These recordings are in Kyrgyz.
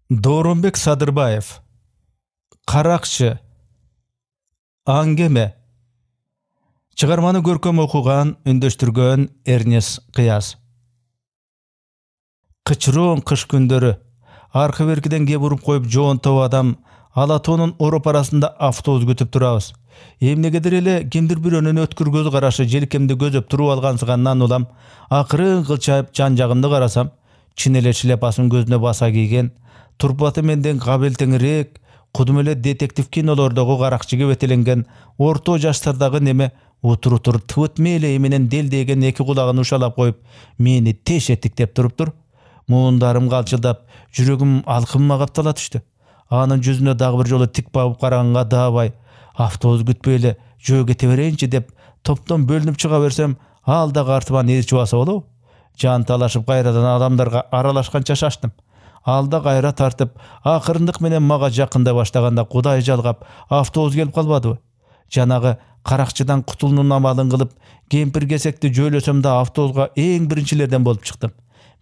Дооронбек Садырбаев. Каракчы. Аңгеме. Чыгарманы көркөм окуган, үндөштүргөн Эрнес Кыяз. Кычыроон кыш күндөрү аркы беркиден кеп уруп коюп жоонтоп адам Алатоонун ороп арасында автобус күтүп турабыз. Эмнегедир эле кимдир бирөөнүн өткүр көз карашы желкемди көзөп туруп алгансыгандан улам акырын кылчайып жан жагымды карасам, чын эле шляпасын көзүнө баса кийген, турпаты менден кабыл теңирээк, кудум эле детектив кинолордогу каракчы кебетеленген орто жаштардагы неме утур тыбыт мээлеи менен делдеген эки кулагын ушалап коюп, мени теш этиктеп туруптур. Муундарым калчылдап, жүрөгүм алкымыма каптала түштү. Анын жүзүнө дагы бир жолу тик багып караганга даабай, автобус күтпөй эле жөө кете берейинчи деп топтон бөлүнүп чыга берсем, ал дагы артыман ээрчип алса болобу? Жан талашып кайрадан адамдарга аралашканча шаштым. Ал да кайра тартып, акырындык менен мага жакындай баштаганда Кудай жалгап, автобус келип калбадыбы? Жанагы каракчыдан кутулуунун амалын кылып, кемпир кесекти жөөлөсөм да автобуска эң биринчилерден болуп чыктым.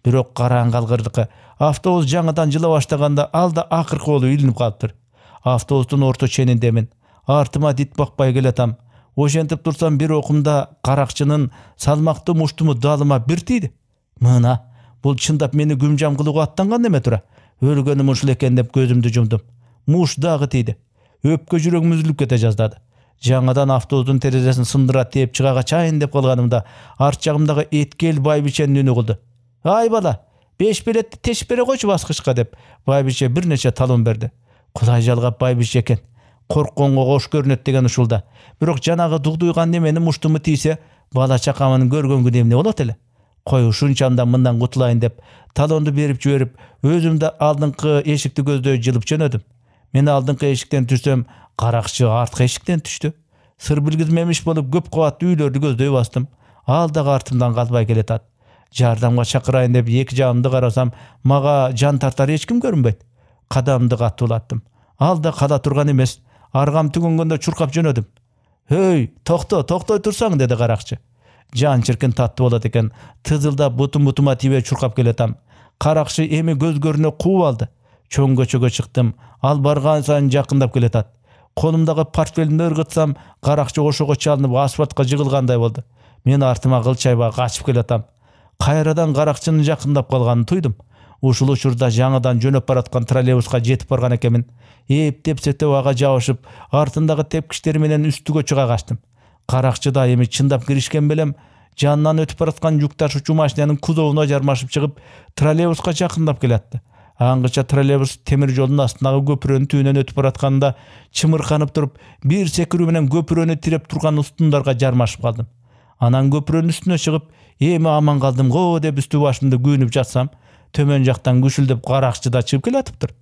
Бирок караң калгырдыкы, автобус жаңыдан жыла баштаганда ал да акыркы болуп илинип калыптыр. Автобустун орто чениндемин. Артыма дит бакпай келатам. Ошентип турсам бир окумда каракчынын салмактуу муштуму далыма бир тийди. Мына, бул чындап мени күмжам кылууга аттанган неме тура. Өлгөнүм ушул экен деп көзүмдү жумдум. Муш дагы тийди. Өпкө жүрөгүм үзүлүп кете жаздады. Жаңадан автобустун терезесин сындыра тээп чыга качайын деп калганымда арт жагымдагы эткел байбиченин үнү кылды. Ай бала, 5 билетти тешип бере койчу баскычка деп байбиче бир нече талон берди. Кудай жалгап байбиче экен. Коркконго кош көрүнөт деген ушулда. Бирок жанагы дугдуйган неменин муштуму тийсе, бала чакамын көргөнгө эмне болот эле? Кой ушунчамда мындан кутулайын деп талонду берип жиберип, өзүм да алдыңкы эшикти көздөй жылып жөнөдүм. Мен алдыңкы эшиктен түшсөм, каракчы арткы эшиктен түштү. Сыр билгизмемиш болуп көп кабаттуу үйлөрдү көздөй бастым. Ал дагы артымдан калбай келатат. Жардамга чакырайын деп эки жагымды карасам, мага жан тартар эч ким көрүнбөйт. Кадамды каттуулаттым. Ал да кала турган эмес. Аргам түгөнгөндө чуркап жөнөдүм. «Өй, токтой турсаң» деди каракчы. Жан чиркин таттуу болот экен. Тызылдап бутума тийбей чуркап келатам. Каракчы эми көзгөрүнө кууп алды. Чоң көчөгө чыктым. Ал барган сайын жакындап келатат. Колумдагы портфелимди ыргытсам, каракчы ошого чалынып асфальтка жыгылгандай болду. Мен артыма кылчайбай качып келатам. Кайрадан каракчынын жакындап калганын туйдум. Ушул учурда жаңыдан жөнөп бараткан троллейбуска жетип барган экенмин. Эптеп сетеп ага жабышып, артындагы тепкичтери менен үстүгө чыга качтым. Каракчы да эми чындап киришкен белем, жанынан өтүп бараткан жүк ташуучу машинанын кузовуна жармашып чыгып, троллейбуска жакындап келатты. Аңгыча троллейбус темир жолдун астындагы көпүрөнүн түбүнөн өтүп баратканда чымырканып туруп, бир секирүү менен көпүрөнү тиреп турган устундарга жармашып калдым. Анан көпүрөнүн үстүнө чыгып, эми аман калдым го деп үстү башымды күйүнүп жатсам, төмөн жактан күшүлдөп каракчы да чыгып келатыптыр.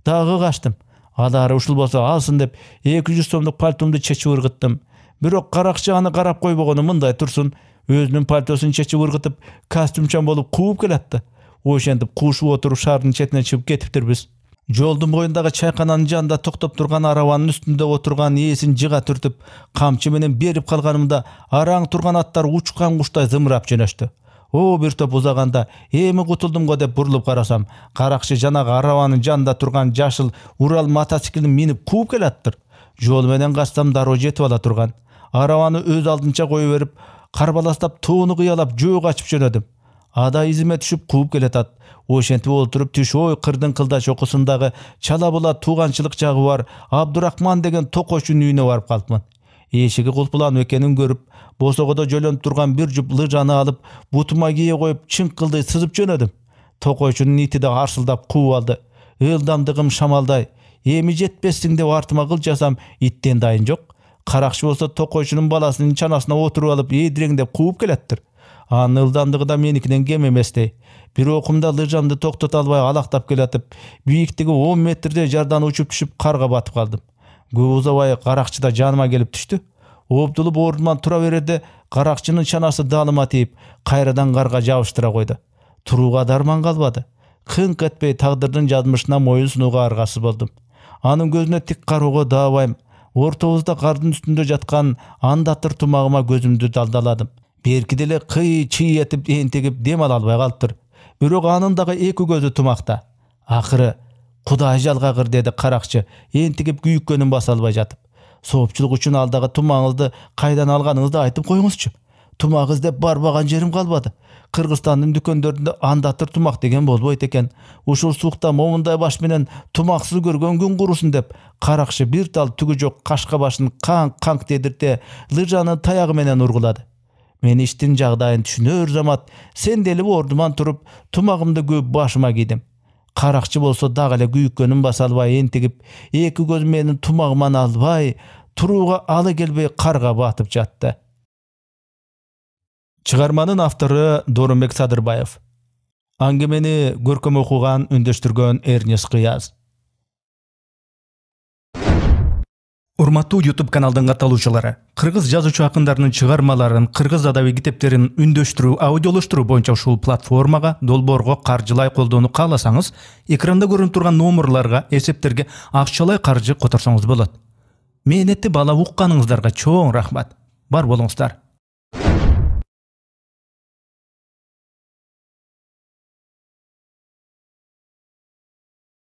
Дагы качтым. Алары ушул болсо алсын деп 200 сомдук пальтомду чечип ыргыттым. Бирок каракчы аны карап койбогону мындай турсун, өзүнүн пальтосун чечип ыргытып, костюмчан болуп кууп келатты. Ошентип куушуп отуруп шаардын четине чыгып кетиптирбиз. Жолдун боюндагы чайкананын жанында токтоп турган арабанын үстүндө отурган ээсин жыга түртүп, камчы менен берип калганымда араң турган аттар учкан куштай зымырап жөнөштү. О, бир топ узаганда эми кутулдум го деп бурулуп карасам, каракчы жанагы арабанын жанында турган жашыл Урал мотоциклин минип кууп келаттыр. Жол менен качсам дароо жетип ала турган. Арабаны өз алдынча кое берип, карбаластап тууну кыялап жөө качып жөнөдүм. Ада изиме түшүп кууп келатат. Ошентип олтуруп Түшөй кырдын кылдач окусундагы Чала Булат тууганчылык жагы бар Абдурахман деген токойчунун үйүнө барып калыпмын. Эшиги кулпуланып экенин көрүп, босогодо жөлөнүп турган бир жуп лыжаны алып, бутума кие коюп, чыңкылдый сызып жөнөдүм. Токойчунун ити да арсылдап кууп алды. Ылдамдыгым шамалдай. Эми жетпессиң деп артыма кылчасам, иттен дайын жок. Каракчы болсо токойчунун баласынын чанасына отуруп алып, эдиреңдеп кууп келаттыр. Анын ылдамдыгы да меникинен кем эместей. Бир окумда лыжамды токтото албай алактап келатып, бийиктиги 10 метрдей жардан учуп түшүп карга батып калдым. Көп узабай каракчы да жаныма келип түштү. Оптулуп ордуман тура берерде каракчынын чанасы далыма тийип, кайрадан карга жабыштыра койду. Турууга дарман калбады. Кыңк этпей тагдырдын жазмышына моюн сунууга аргасыз болдум. Анын көзүнө тик кароого даабайм. Ортобузда кардын үстүндө жаткан андатыр тумагыма көзүмдү далдаладым. Берки деле кый чый этип энтегип дем ала албай калыптыр. Бирок анын дагы эки көзү тумакта. Акыры Кудай жалгагыр, dedi каракчы, ентигип күйүккөнүн баса албай жатып. Соопчулук үчүн алдагы тумагыңызды кайдан алганыңызды айтып коюңузчу. Тумак издеп барбаган жерим калбады. Кыргызстандын дүкөндөрүндө андатыр тумак деген болбойт экен. Ушул сукта момундай баш менен тумаксыз көргөн күн курусун деп, каракчы бир тал түгү жок кашка башын канк дедирте лыжаны таягы менен ургулады. Мен иштин жагдайын түшүнөр замат сен дели ордуман туруп тумагымды көп башыма кийдим. Каракчы болсо дагы эле күйүккөнүн баса албай энтигип, эки көз менин тумагыман албай, турууга алы келбей карга батып жатты. Чыгарманын автору Дорунбек Садырбаев. Аңгемени көркөм окуган, үндөштүргөн Эрнес Кыяз. Урматтуу YouTube каналдын катталуучулары, кыргыз жазуучу акындарынын чыгармаларын, кыргыз адабий китептерин үндөштүрүү, аудиолоштуруу боюнча ушул платформага долбоорго каржылай колдоону кааласаңыз, экранда көрүнүп турган номерларга, эсептерге акчалай каржы которсоңуз болот. Мээнетти баалап укканыңыздарга чоң рахмат. Бар болуңуздар.